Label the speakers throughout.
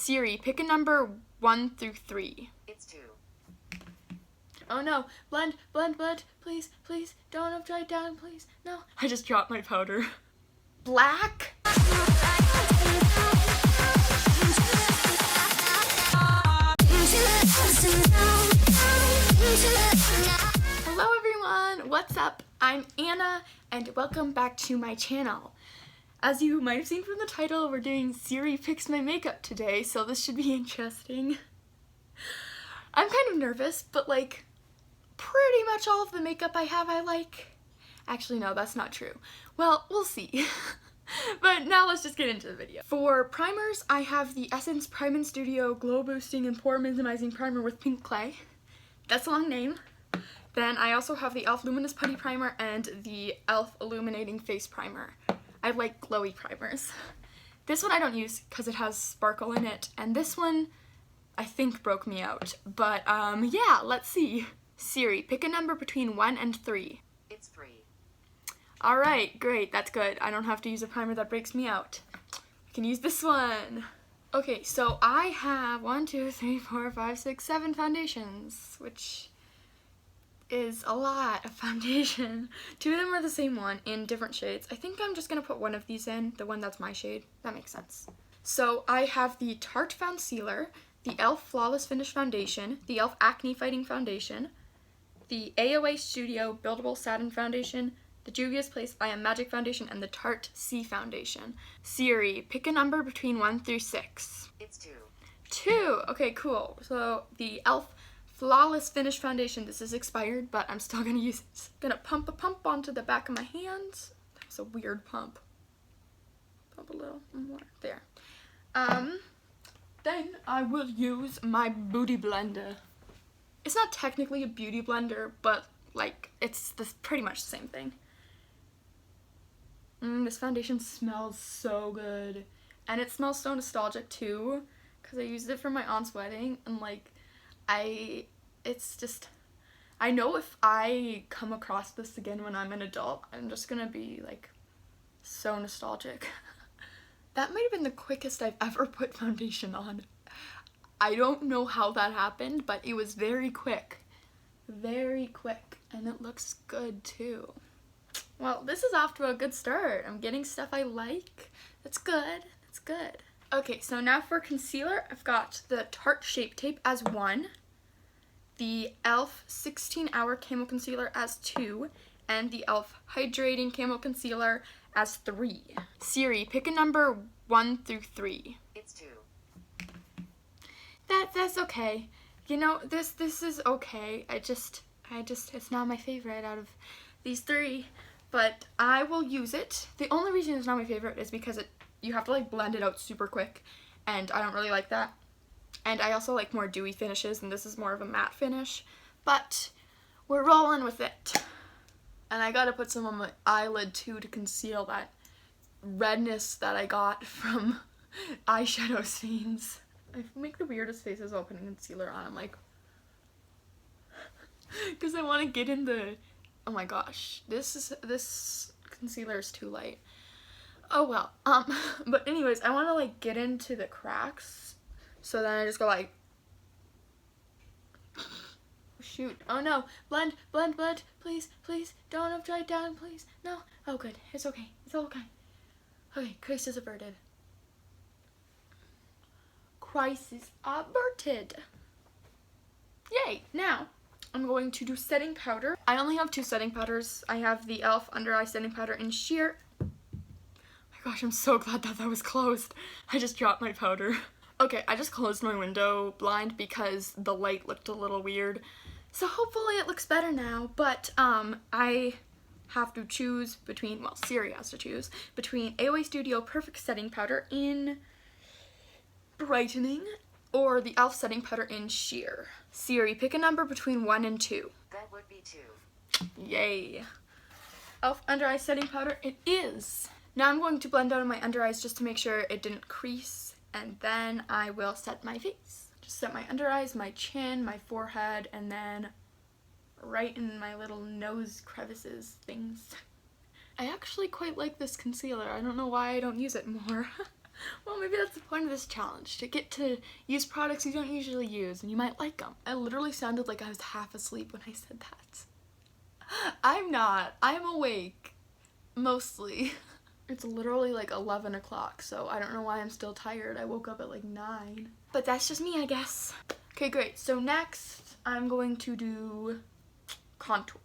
Speaker 1: Siri, pick a number 1 through 3.
Speaker 2: It's 2.
Speaker 1: Oh no, blend, blend, blend, please, please, don't upside down, please, no. I just dropped my powder. Black? Hello everyone, what's up? I'm Anna, and welcome back to my channel. As you might have seen from the title, we're doing Siri Picks My Makeup today, so this should be interesting. I'm kind of nervous, but like, pretty much all of the makeup I have I like. Actually, no, that's not true. Well, we'll see. But now let's just get into the video. For primers, I have the Essence Prime in Studio Glow Boosting and Pore Minimizing Primer with Pink Clay. That's a long name. Then I also have the e.l.f. Luminous Putty Primer and the e.l.f. Illuminating Face Primer. I like glowy primers. This one I don't use because it has sparkle in it, and this one I think broke me out. But yeah, let's see. Siri, pick a number between 1 and 3.
Speaker 2: It's 3.
Speaker 1: Alright, great, that's good. I don't have to use a primer that breaks me out. I can use this one. Okay, so I have 1, 2, 3, 4, 5, 6, 7 foundations, which is a lot of foundation. 2 of them are the same one in different shades. I think I'm just gonna put one of these in, the one that's my shade. That makes sense. So I have the Tarte Concealer, the e.l.f. Flawless Finish Foundation, the e.l.f. Acne Fighting Foundation, the AOA Studio Buildable Satin Foundation, the Juvia's Place I Am Magic Foundation, and the Tarte C Foundation. Siri, pick a number between 1 through 6.
Speaker 2: It's 2.
Speaker 1: 2! Okay, cool. So the e.l.f. Flawless Finish Foundation, this is expired, but I'm still gonna use it. Gonna pump a pump onto the back of my hands. That was a weird pump. Pump a little more. There. Then I will use my Beauty Blender. It's not technically a beauty blender, but like it's pretty much the same thing. This foundation smells so good, and it smells so nostalgic too, because I used it for my aunt's wedding, and like it's just, I know if I come across this again when I'm an adult, I'm just gonna be like so nostalgic. That might have been the quickest I've ever put foundation on. I don't know how that happened, but it was very quick. Very quick. And it looks good too. Well, this is off to a good start. I'm getting stuff I like. That's good. That's good. Okay, so now for concealer, I've got the Tarte Shape Tape as 1, the e.l.f. 16-Hour Camo Concealer as 2, and the e.l.f. Hydrating Camo Concealer as 3. Siri, pick a number 1 through 3.
Speaker 2: It's 2.
Speaker 1: That's okay. You know, this is okay. I just it's not my favorite out of these 3, but I will use it. The only reason it's not my favorite is because you have to like blend it out super quick, and I don't really like that. And I also like more dewy finishes, and this is more of a matte finish, but we're rolling with it. And I gotta put some on my eyelid too to conceal that redness that I got from eyeshadow stains. I make the weirdest faces while putting concealer on. I'm like, because I want to get in the, oh my gosh, this concealer is too light. Oh well, but anyways, I want to like get into the cracks, so then I just go like, shoot, oh no, blend, blend, blend, please, please, don't upside down, please, no, oh good, it's okay, it's all okay. Okay, crisis averted. Crisis averted. Yay! Now, I'm going to do setting powder. I only have 2 setting powders. I have the e.l.f. Under Eye Setting Powder in Sheer. Oh my gosh, I'm so glad that was closed. I just dropped my powder. Okay, I just closed my window blind because the light looked a little weird. So hopefully it looks better now, but I have to choose between, well, Siri has to choose between AOA Studio Perfect Setting Powder in Brightening or the e.l.f. Setting Powder in Sheer. Siri, pick a number between 1 and 2.
Speaker 2: That would be 2.
Speaker 1: Yay. e.l.f. Under Eye Setting Powder, it is. Now I'm going to blend out my under eyes just to make sure it didn't crease, and then I will set my face. Just set my under eyes, my chin, my forehead, and then right in my little nose crevices things. I actually quite like this concealer. I don't know why I don't use it more. Well, maybe that's the point of this challenge, to get to use products you don't usually use, and you might like them. I literally sounded like I was half asleep when I said that. I'm not. I'm awake. Mostly. It's literally like 11 o'clock, so I don't know why I'm still tired. I woke up at like 9. But that's just me, I guess. Okay, great. So next, I'm going to do contour.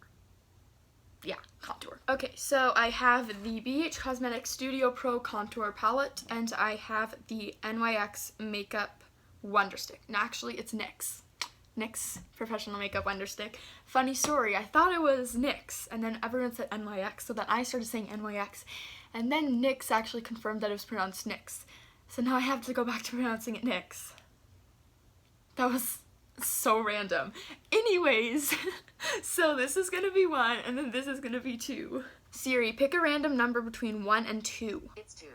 Speaker 1: Yeah, contour. Okay, so I have the BH Cosmetics Studio Pro Contour Palette, and I have the NYX Makeup Wonder Stick. And actually, it's NYX Professional Makeup Wonder Stick. Funny story, I thought it was NYX, and then everyone said NYX, so then I started saying NYX, and then NYX actually confirmed that it was pronounced NYX. So now I have to go back to pronouncing it NYX. That was so random. Anyways, so this is gonna be 1, and then this is gonna be 2. Siri, pick a random number between 1 and 2.
Speaker 2: It's 2.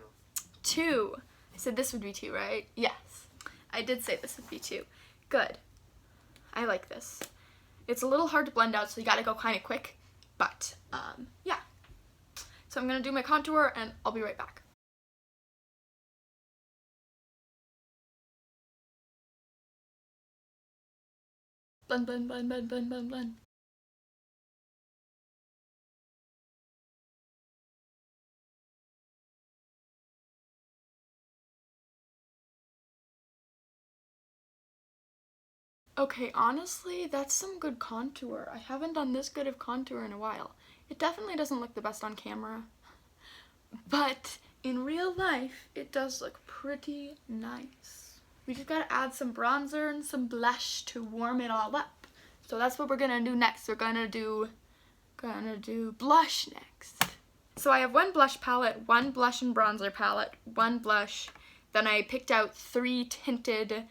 Speaker 1: 2. I said this would be 2, right? Yes. I did say this would be 2. Good. I like this. It's a little hard to blend out, so you gotta go kind of quick. But, yeah. So I'm gonna do my contour, and I'll be right back. Blend, blend, blend, blend, blend, blend, blend. Okay, honestly, that's some good contour. I haven't done this good of contour in a while. It definitely doesn't look the best on camera, but in real life, it does look pretty nice. We just gotta add some bronzer and some blush to warm it all up. So that's what we're gonna do next. We're gonna do blush next. So I have 1 blush palette, 1 blush and bronzer palette, 1 blush. Then I picked out 3 tinted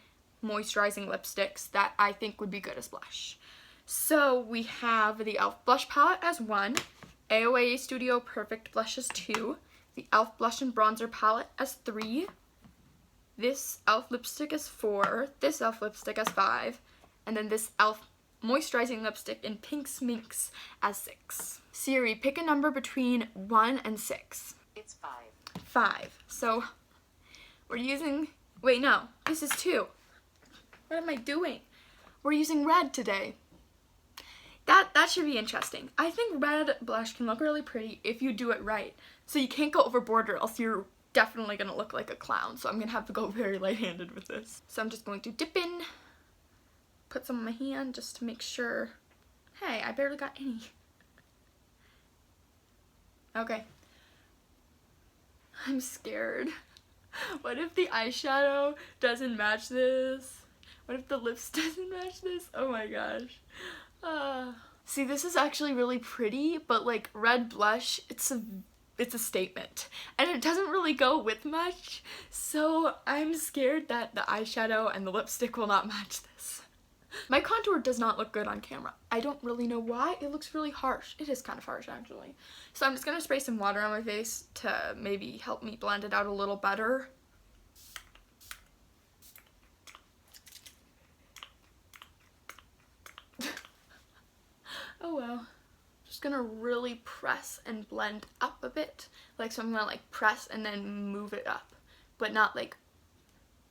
Speaker 1: moisturizing lipsticks that I think would be good as blush. So we have the e.l.f. blush palette as 1, AOA Studio Perfect blush as 2, the e.l.f. blush and bronzer palette as 3, this e.l.f. lipstick as 4, this e.l.f. lipstick as 5, and then this e.l.f. moisturizing lipstick in Pink Sminx as 6. Siri, pick a number between 1 and 6.
Speaker 2: It's 5.
Speaker 1: 5. So we're using, wait, no, this is 2. What am I doing? We're using red today. That should be interesting. I think red blush can look really pretty if you do it right. So you can't go overboard or else you're definitely gonna look like a clown. So I'm gonna have to go very light-handed with this. So I'm just going to dip in, put some on my hand just to make sure. Hey, I barely got any. Okay. I'm scared. What if the eyeshadow doesn't match this? What if the lips doesn't match this? Oh my gosh. See, this is actually really pretty, but like red blush, it's a statement. And it doesn't really go with much, so I'm scared that the eyeshadow and the lipstick will not match this. My contour does not look good on camera. I don't really know why. It looks really harsh. It is kind of harsh, actually. So I'm just gonna spray some water on my face to maybe help me blend it out a little better. Oh well. Just gonna really press and blend up a bit. Like, so I'm gonna like press and then move it up, but not like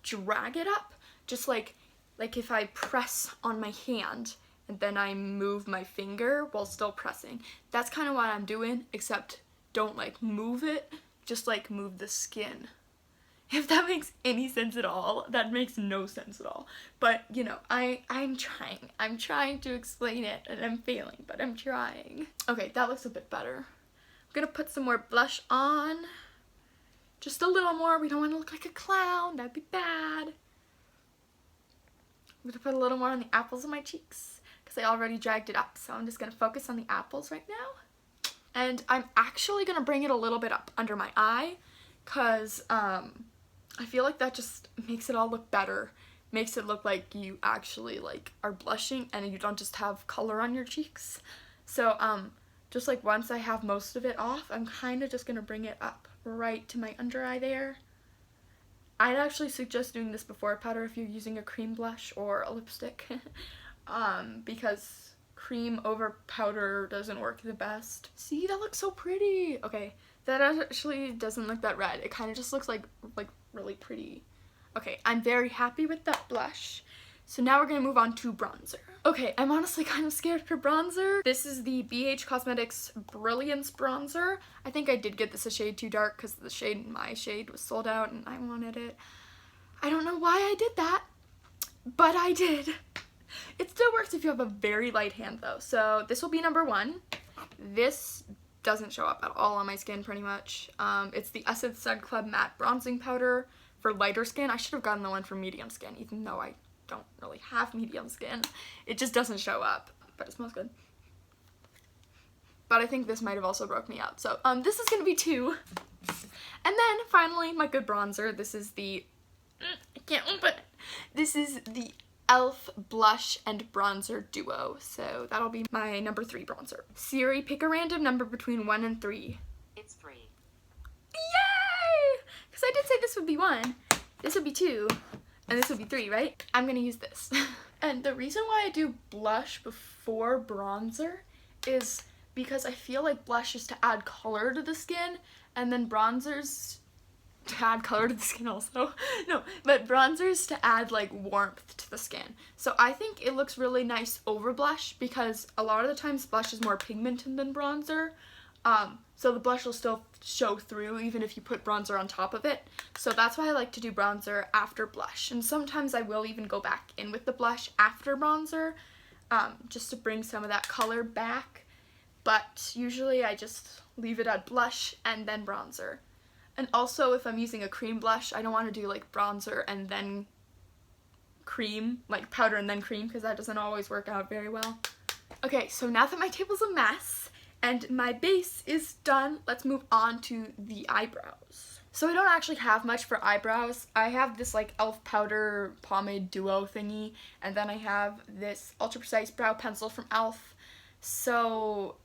Speaker 1: drag it up. Just like if I press on my hand and then I move my finger while still pressing. That's kind of what I'm doing, except don't like move it, just like move the skin. If that makes any sense at all, that makes no sense at all. But, you know, I'm trying. I'm trying to explain it, and I'm failing, but I'm trying. Okay, that looks a bit better. I'm gonna put some more blush on. Just a little more. We don't want to look like a clown. That'd be bad. I'm gonna put a little more on the apples of my cheeks, because I already dragged it up, so I'm just gonna focus on the apples right now. And I'm actually gonna bring it a little bit up under my eye, because, I feel like that just makes it all look better. Makes it look like you actually like are blushing and you don't just have color on your cheeks. So just like once I have most of it off, I'm kind of just gonna bring it up right to my under eye there. I'd actually suggest doing this before powder if you're using a cream blush or a lipstick, because cream over powder doesn't work the best. See, that looks so pretty. Okay, that actually doesn't look that red. It kind of just looks like really pretty. Okay, I'm very happy with that blush. So now we're gonna move on to bronzer. Okay, I'm honestly kind of scared for bronzer. This is the BH Cosmetics Brilliance Bronzer. I think I did get this a shade too dark because my shade was sold out and I wanted it. I don't know why I did that, but I did. It still works if you have a very light hand though. So this will be number 1. This doesn't show up at all on my skin pretty much. It's the Essence Sun Club Matte Bronzing Powder for lighter skin. I should have gotten the one for medium skin, even though I don't really have medium skin. It just doesn't show up, but it smells good. But I think this might have also broke me out. So this is gonna be 2. And then finally my good bronzer. This is the I can't open it. This is the e.l.f. Blush and Bronzer Duo. So that'll be my number 3 bronzer. Siri, pick a random number between 1 and 3.
Speaker 2: It's 3.
Speaker 1: Yay! Because I did say this would be 1, this would be 2, and this would be 3, right? I'm gonna use this. And the reason why I do blush before bronzer is because I feel like blush is to add color to the skin, and then bronzers to add color to the skin also. No, but bronzers to add like warmth to the skin. So I think it looks really nice over blush because a lot of the times blush is more pigmented than bronzer. So the blush will still show through even if you put bronzer on top of it. So that's why I like to do bronzer after blush. And sometimes I will even go back in with the blush after bronzer, just to bring some of that color back. But usually I just leave it at blush and then bronzer. And also if I'm using a cream blush, I don't want to do like bronzer and then cream, like powder and then cream, because that doesn't always work out very well. Okay, so now that my table's a mess, and my base is done, let's move on to the eyebrows. So I don't actually have much for eyebrows. I have this like e.l.f. powder pomade duo thingy, and then I have this Ultra Precise brow pencil from e.l.f. So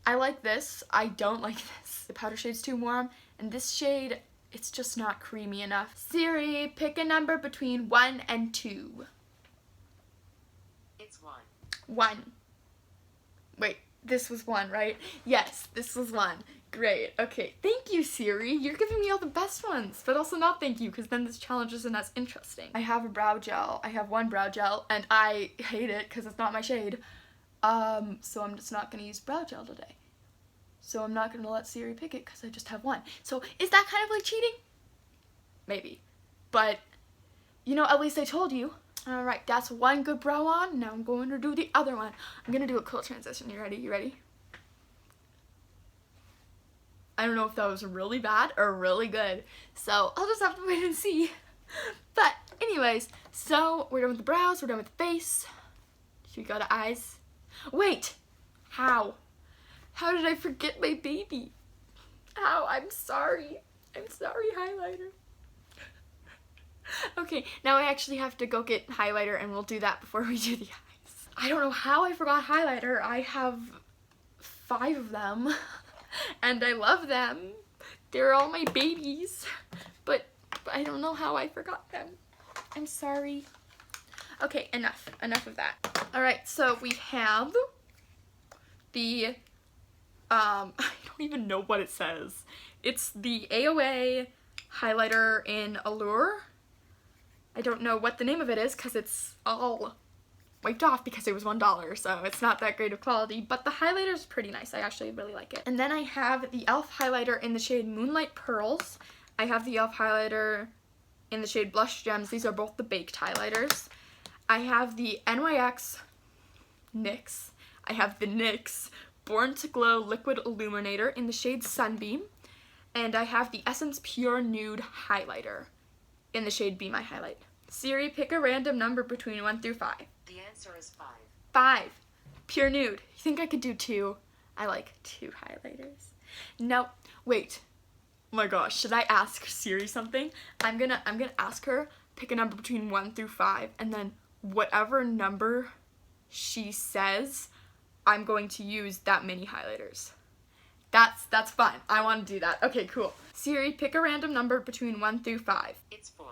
Speaker 1: I like this. I don't like this. The powder shade's too warm, and this shade, it's just not creamy enough. Siri, pick a number between 1 and 2.
Speaker 2: It's 1.
Speaker 1: 1. Wait. This was 1, right? Yes, this was 1. Great. Okay. Thank you, Siri. You're giving me all the best ones. But also not thank you, because then this challenge isn't as interesting. I have a brow gel. I have 1 brow gel, and I hate it because it's not my shade. So I'm just not going to use brow gel today. So I'm not going to let Siri pick it because I just have 1. So is that kind of like cheating? Maybe. But, you know, at least I told you. Alright, that's 1 good brow on. Now I'm going to do the other one. I'm going to do a cool transition. You ready? You ready? I don't know if that was really bad or really good. So I'll just have to wait and see. But anyways, so we're done with the brows. We're done with the face. Should we go to eyes? Wait! How? How did I forget my baby? How? I'm sorry. I'm sorry, highlighter. Okay, now I actually have to go get highlighter and we'll do that before we do the eyes. I don't know how I forgot highlighter. I have 5 of them and I love them. They're all my babies, but I don't know how I forgot them. I'm sorry. Okay, enough of that. Alright, so we have the, I don't even know what it says. It's the AOA highlighter in Allure. I don't know what the name of it is because it's all wiped off because it was $1, so it's not that great of quality, but the highlighter is pretty nice. I actually really like it. And then I have the e.l.f. highlighter in the shade Moonlight Pearls. I have the e.l.f. highlighter in the shade Blush Gems. These are both the baked highlighters. I have the NYX NYX. I have the NYX Born to Glow Liquid Illuminator in the shade Sunbeam. And I have the Essence Pure Nude Highlighter in the shade Be My Highlight. Siri, pick a random number between 1 through 5.
Speaker 2: The answer is 5.
Speaker 1: 5. Pure Nude. You think I could do 2? I like 2 highlighters. No, wait. Oh my gosh, should I ask Siri something? I'm gonna ask her, pick a number between 1 through 5, and then whatever number she says, I'm going to use that many highlighters. That's fun. I want to do that. Okay, cool. Siri, pick a random number between 1 through 5.
Speaker 2: It's 4.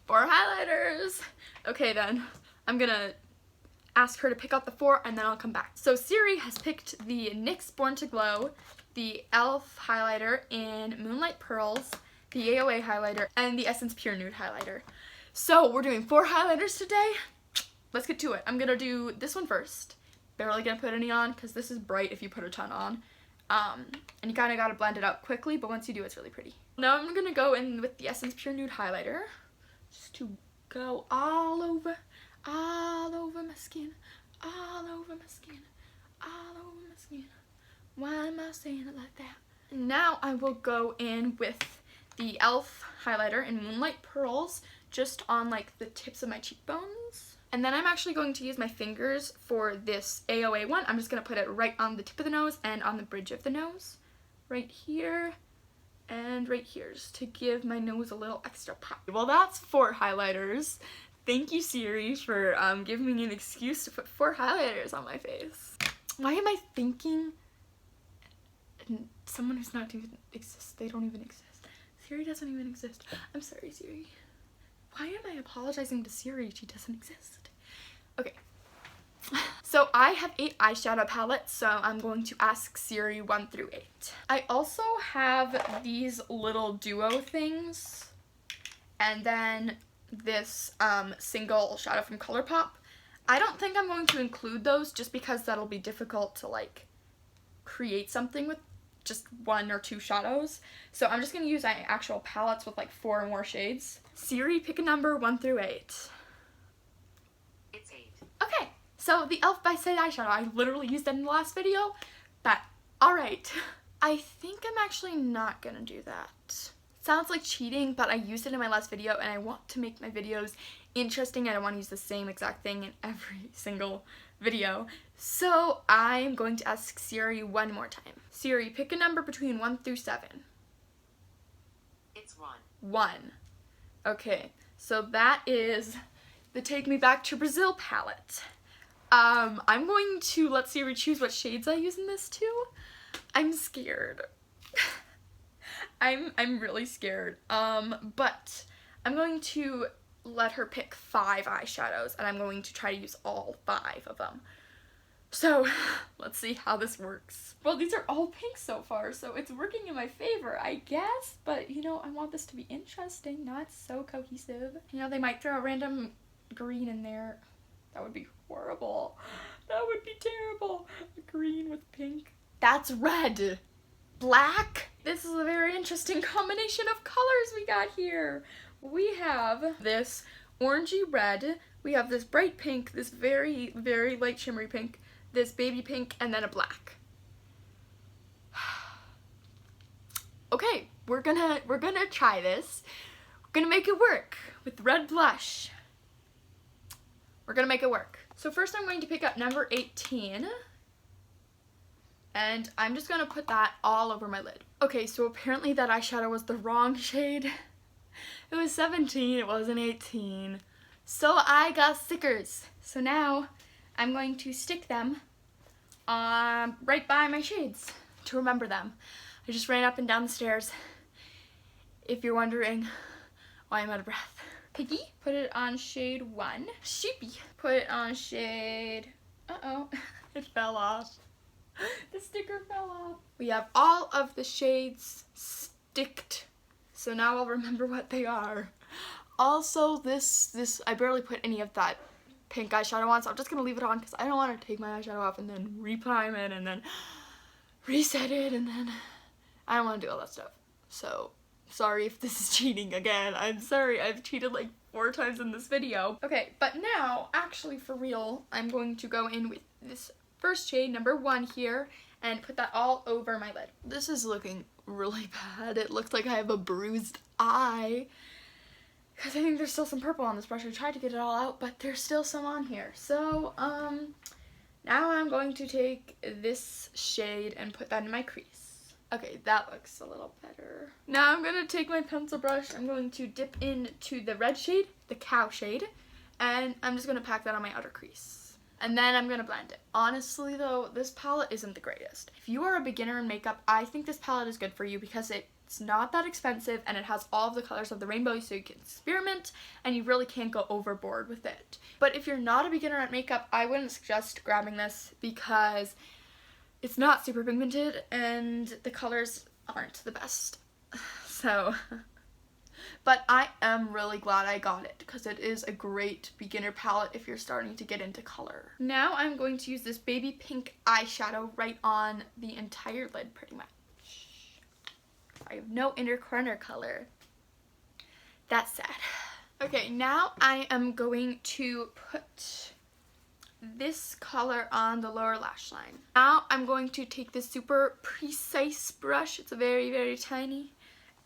Speaker 1: 4 highlighters. Okay, then. I'm gonna ask her to pick out the 4, and then I'll come back. So Siri has picked the NYX Born to Glow, the e.l.f. highlighter in Moonlight Pearls, the AOA highlighter, and the Essence Pure Nude highlighter. So we're doing 4 highlighters today. Let's get to it. I'm gonna do this one first. Barely gonna put any on because this is bright if you put a ton on. And you kind of gotta blend it out quickly, but once you do, it's really pretty. Now I'm gonna go in with the Essence Pure Nude highlighter, just to go all over my skin, all over my skin, all over my skin. Why am I saying it like that? Now I will go in with the e.l.f. highlighter in Moonlight Pearls, just on like the tips of my cheekbones. And then I'm actually going to use my fingers for this AOA one. I'm just going to put it right on the tip of the nose and on the bridge of the nose. Right here and right here, just to give my nose a little extra pop. Well, that's 4 highlighters. Thank you, Siri, for giving me an excuse to put 4 highlighters on my face. Why am I thinking someone who's not even exists? They don't even exist. Siri doesn't even exist. I'm sorry, Siri. Why am I apologizing to Siri? She doesn't exist. Okay. So I have 8 eyeshadow palettes, so I'm going to ask Siri 1 through 8. I also have these little duo things, and then this single shadow from ColourPop. I don't think I'm going to include those just because that'll be difficult to like create something with just 1 or 2 shadows. So I'm just going to use my actual palettes with like 4 or more shades. Siri, pick a number 1 through 8.
Speaker 2: It's 8.
Speaker 1: Okay, so the e.l.f. by Say eyeshadow, I literally used that in the last video, but alright. I think I'm actually not going to do that. Sounds like cheating, but I used it in my last video and I want to make my videos interesting and I want to use the same exact thing in every single video. So I'm going to ask Siri 1 more time. Siri, pick a number between 1 through 7.
Speaker 2: It's 1.
Speaker 1: 1. Okay, so that is the Take Me Back to Brazil palette. I'm going to let Siri choose what shades I use in this too. I'm scared. I'm really scared. But I'm going to let her pick 5 eyeshadows and I'm going to try to use all 5 of them. So let's see how this works. Well, these are all pink so far, so it's working in my favor, I guess, but you know, I want this to be interesting, not so cohesive. You know, they might throw a random green in there. That would be horrible. That would be terrible. A green with pink. That's red. Black. This is a very interesting combination of colors we got here. We have this orangey red, we have this bright pink, this very, very light shimmery pink, this baby pink, and then a black. Okay, we're gonna try this. We're gonna make it work with red blush. We're gonna make it work. So first I'm going to pick up number 18. And I'm just gonna put that all over my lid. Okay, so apparently that eyeshadow was the wrong shade. It was 17, it wasn't 18. So I got stickers. So now I'm going to stick them right by my shades to remember them. I just ran up and down the stairs. If you're wondering why I'm out of breath. Piggy, put it on shade 1. Sheepy, put it on shade... Uh-oh, it fell off. The sticker fell off. We have all of the shades sticked. So now I'll remember what they are. Also, this I barely put any of that pink eyeshadow on, so I'm just gonna leave it on because I don't want to take my eyeshadow off and then reprime it and then reset it and then I don't want to do all that stuff. So sorry if this is cheating again. I'm sorry, I've cheated like 4 times in this video. Okay, but now, actually for real, I'm going to go in with this first shade, number 1 here, and put that all over my lid. This is looking really bad. It looks like I have a bruised eye. Because I think there's still some purple on this brush. I tried to get it all out, but there's still some on here. So, now I'm going to take this shade and put that in my crease. Okay, that looks a little better. Now I'm going to take my pencil brush. I'm going to dip into the red shade, the cow shade, and I'm just going to pack that on my outer crease. And then I'm going to blend it. Honestly though, this palette isn't the greatest. If you are a beginner in makeup, I think this palette is good for you because it's not that expensive and it has all of the colors of the rainbow so you can experiment and you really can't go overboard with it. But if you're not a beginner at makeup, I wouldn't suggest grabbing this because it's not super pigmented and the colors aren't the best. So But I am really glad I got it because it is a great beginner palette if you're starting to get into color. Now I'm going to use this baby pink eyeshadow right on the entire lid pretty much. I have no inner corner color. That's sad. Okay, now I am going to put this color on the lower lash line. Now I'm going to take this super precise brush. It's very, very tiny.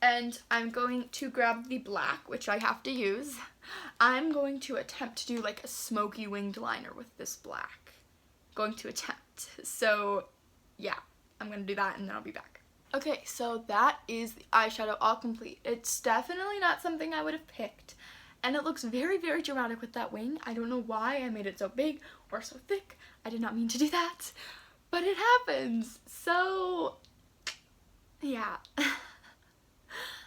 Speaker 1: And I'm going to grab the black, which I have to use. I'm going to attempt to do like a smoky winged liner with this black. Going to attempt. So yeah, I'm going to do that and then I'll be back. Okay, so that is the eyeshadow all complete. It's definitely not something I would have picked. And it looks very, very dramatic with that wing. I don't know why I made it so big or so thick. I did not mean to do that. But it happens. So, yeah.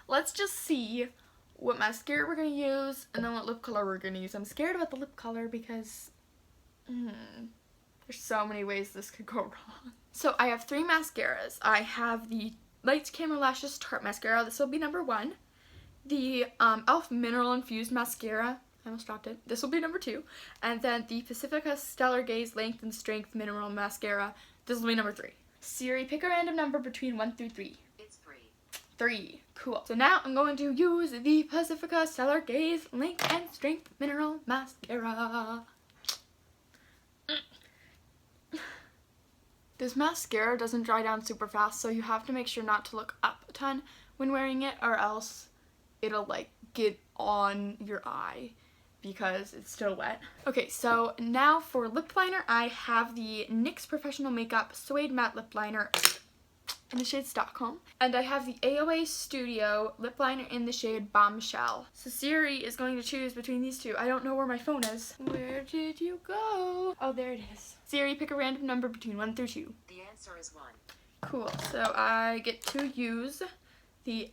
Speaker 1: Let's just see what mascara we're going to use and then what lip color we're going to use. I'm scared about the lip color because there's so many ways this could go wrong. So I have 3 mascaras. I have the Lights Camera Lashes Tarte Mascara. This will be number 1. The e.l.f. Mineral Infused Mascara. I almost dropped it. This will be number 2. And then the Pacifica Stellar Gaze Length and Strength Mineral Mascara. This will be number 3. Siri, pick a random number between 1 through 3.
Speaker 2: It's 3.
Speaker 1: 3. Cool. So now I'm going to use the Pacifica Stellar Gaze Length and Strength Mineral Mascara. This mascara doesn't dry down super fast, so you have to make sure not to look up a ton when wearing it, or else it'll like get on your eye because it's still wet. Okay, so now for lip liner, I have the NYX Professional Makeup Suede Matte Lip Liner in the shade Stockholm. And I have the AOA Studio lip liner in the shade Bombshell. So Siri is going to choose between these two. I don't know where my phone is. Where did you go? Oh, there it is. Siri, pick a random number between 1 through 2.
Speaker 2: The answer is 1.
Speaker 1: Cool. So I get to use the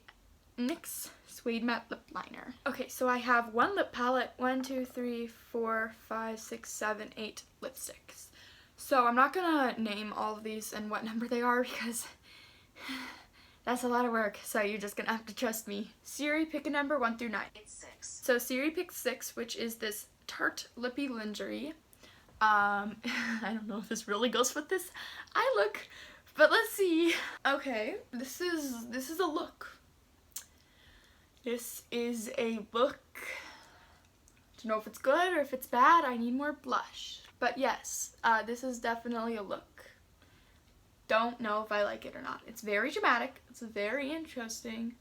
Speaker 1: NYX Suede Matte Lip Liner. Okay, so I have 1 lip palette, 1, 2, 3, 4, 5, 6, 7, 8 lipsticks. So I'm not gonna name all of these and what number they are because that's a lot of work, so you're just gonna have to trust me. Siri, pick a number 1 through 9.
Speaker 2: It's 6.
Speaker 1: So Siri picked 6, which is this Tarte Lippy Lingerie. I don't know if this really goes with this eye look, but let's see. Okay, this is a look. This is a look. Don't know if it's good or if it's bad. I need more blush. But yes, this is definitely a look. Don't know if I like it or not. It's very dramatic. It's very interesting.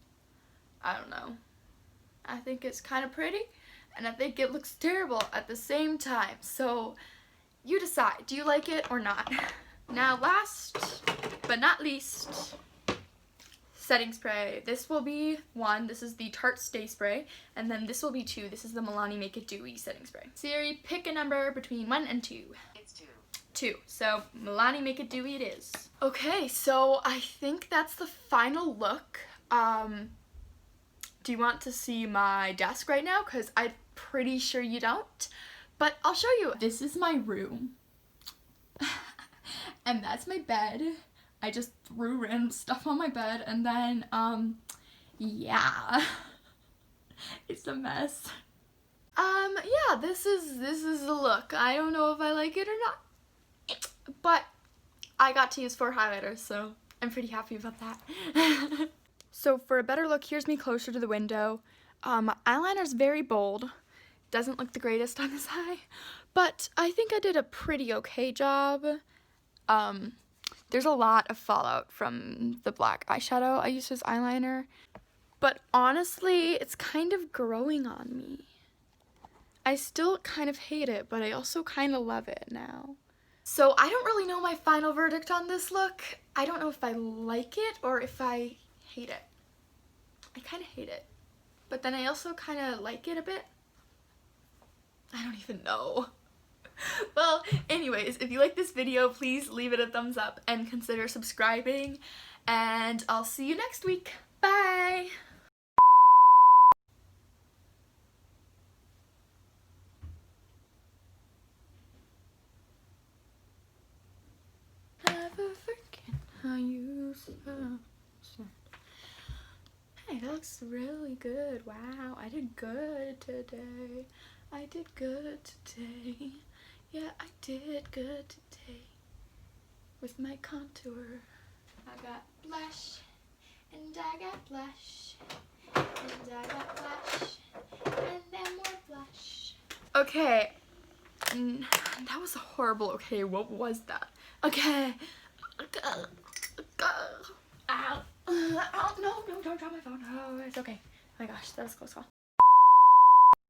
Speaker 1: I don't know. I think it's kind of pretty, and I think it looks terrible at the same time. So you decide. Do you like it or not? Now, last but not least, setting spray. This will be 1. This is the Tarte Stay Spray. And then this will be 2. This is the Milani Make It Dewy setting spray. Siri, pick a number between 1 and 2.
Speaker 2: It's 2.
Speaker 1: 2. So Milani Make It Dewy it is. Okay, so I think that's the final look. Do you want to see my desk right now? Because I'm pretty sure you don't. But I'll show you. This is my room. And that's my bed. I just threw random stuff on my bed, and then, yeah. It's a mess. Yeah, this is the look. I don't know if I like it or not. But I got to use 4 highlighters, so I'm pretty happy about that. So for a better look, here's me closer to the window. Eyeliner's very bold. Doesn't look the greatest on this eye, but I think I did a pretty okay job. There's a lot of fallout from the black eyeshadow I used as eyeliner, but honestly, it's kind of growing on me. I still kind of hate it, but I also kind of love it now. So I don't really know my final verdict on this look. I don't know if I like it or if I hate it. I kind of hate it, but then I also kind of like it a bit. I don't even know. Well, anyways, if you like this video, please leave it a thumbs up and consider subscribing, and I'll see you next week. Bye! Never forget how you so sad. Hey, that looks really good. Wow, I did good today. I did good today. Yeah, I did good today. With my contour. I got blush, and I got blush, and I got blush, and then more blush. Okay, that was horrible. Okay, what was that? Okay. Ow. Ow. No, don't drop my phone. Oh, it's okay. Oh my gosh, that was a close call.